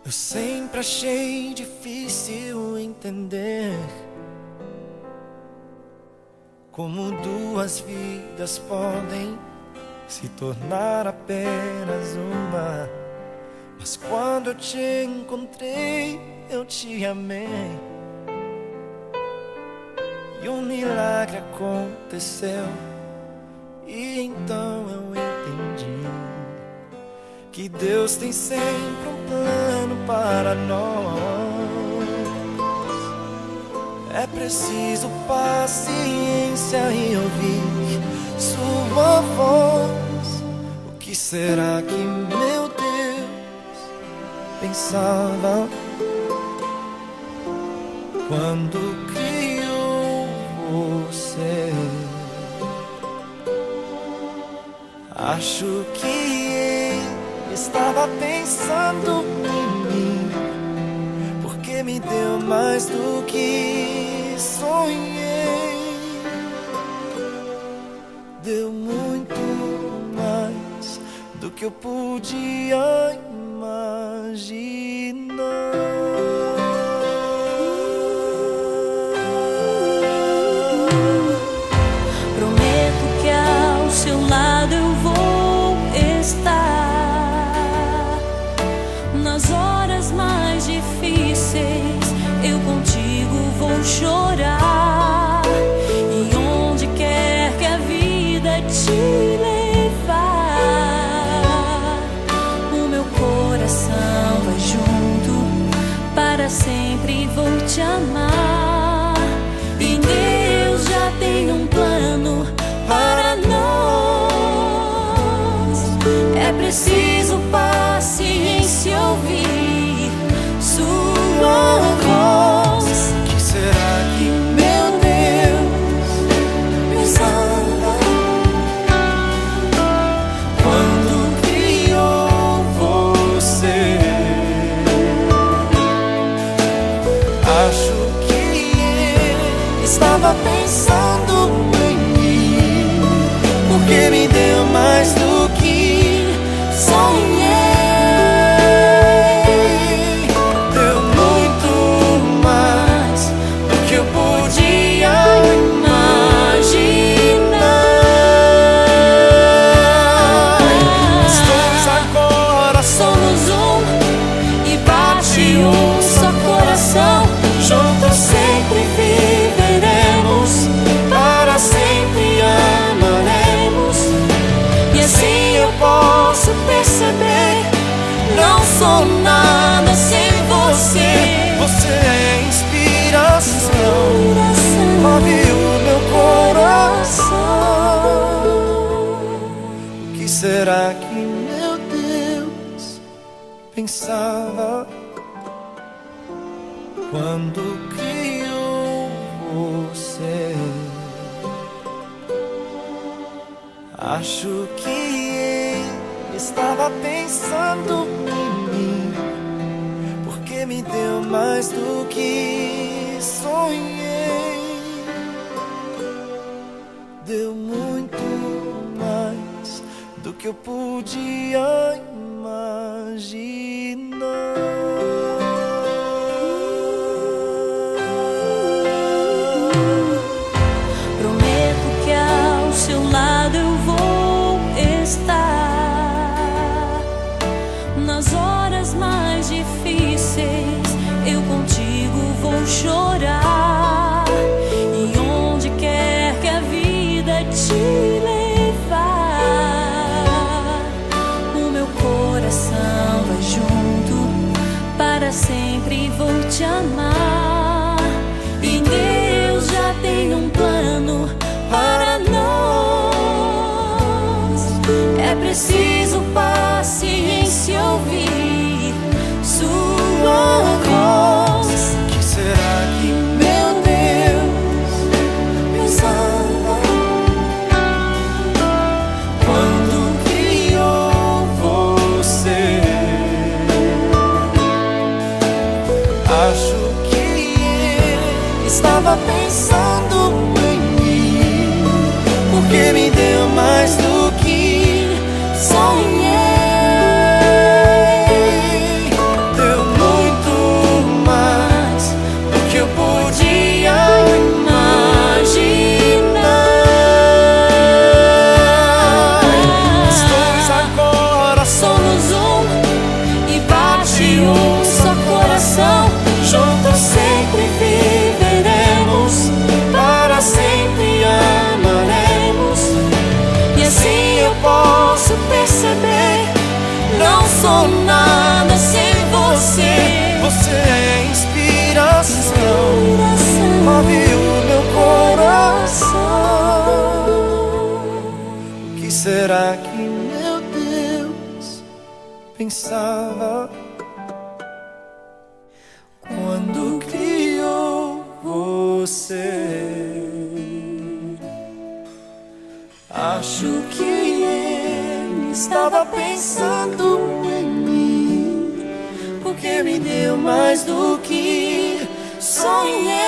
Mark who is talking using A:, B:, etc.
A: Eu sempre achei difícil entender como duas vidas podem se tornar apenas uma. Mas quando eu te encontrei, eu te amei, e um milagre aconteceu. E então eu entendi que Deus tem sempre um plano para nós. É preciso paciência e ouvir sua voz. O que será que meu Deus pensava quando criou você? Acho que ele estava pensando em mim, porque me deu mais do que sonhei. Deu muito mais do que eu podia imaginar.
B: Prometo que ao seu lado eu vou estar. Nas horas mais difíceis eu contigo vou chorar. E onde quer que a vida te levar, o meu coração vai junto, para sempre vou te amar. E Deus já tem um plano para nós. É preciso paciência, ouvir sua voz.
A: Que será que meu Deus pensava quando criou você? Acho que ele estava pensando em mim, porque me deu mais do que sonhei. Deu muito mais do que eu podia imaginar. Nós dois agora
B: Somos um e bate um só coração.
A: juntos sempre viveremos, para sempre amaremos.
B: E assim eu
A: Posso perceber,
B: não sou nada sem você.
A: você é inspiração, move o meu coração. O que será que meu Deus pensava quando criou você? Acho que ele estava pensando em mim, porque me deu mais do que sonhei. Deu muito mais do que eu podia imaginar.
B: Prometo que ao seu lado eu vou estar. Nas horas mais difíceis eu contigo vou chorar. E onde quer que a vida te levar, o meu coração vai junto, para sempre vou te amar. E Deus já tem um plano para nós. É preciso paciência, ouvir sua voz.
A: Que será que meu Deus pensava quando criou você? Acho que ele estava pensando em mim, porque me deu mais do que sonhei. Deu pensava quando criou você. Acho que ele estava pensando em mim, porque me deu mais do que sonhei.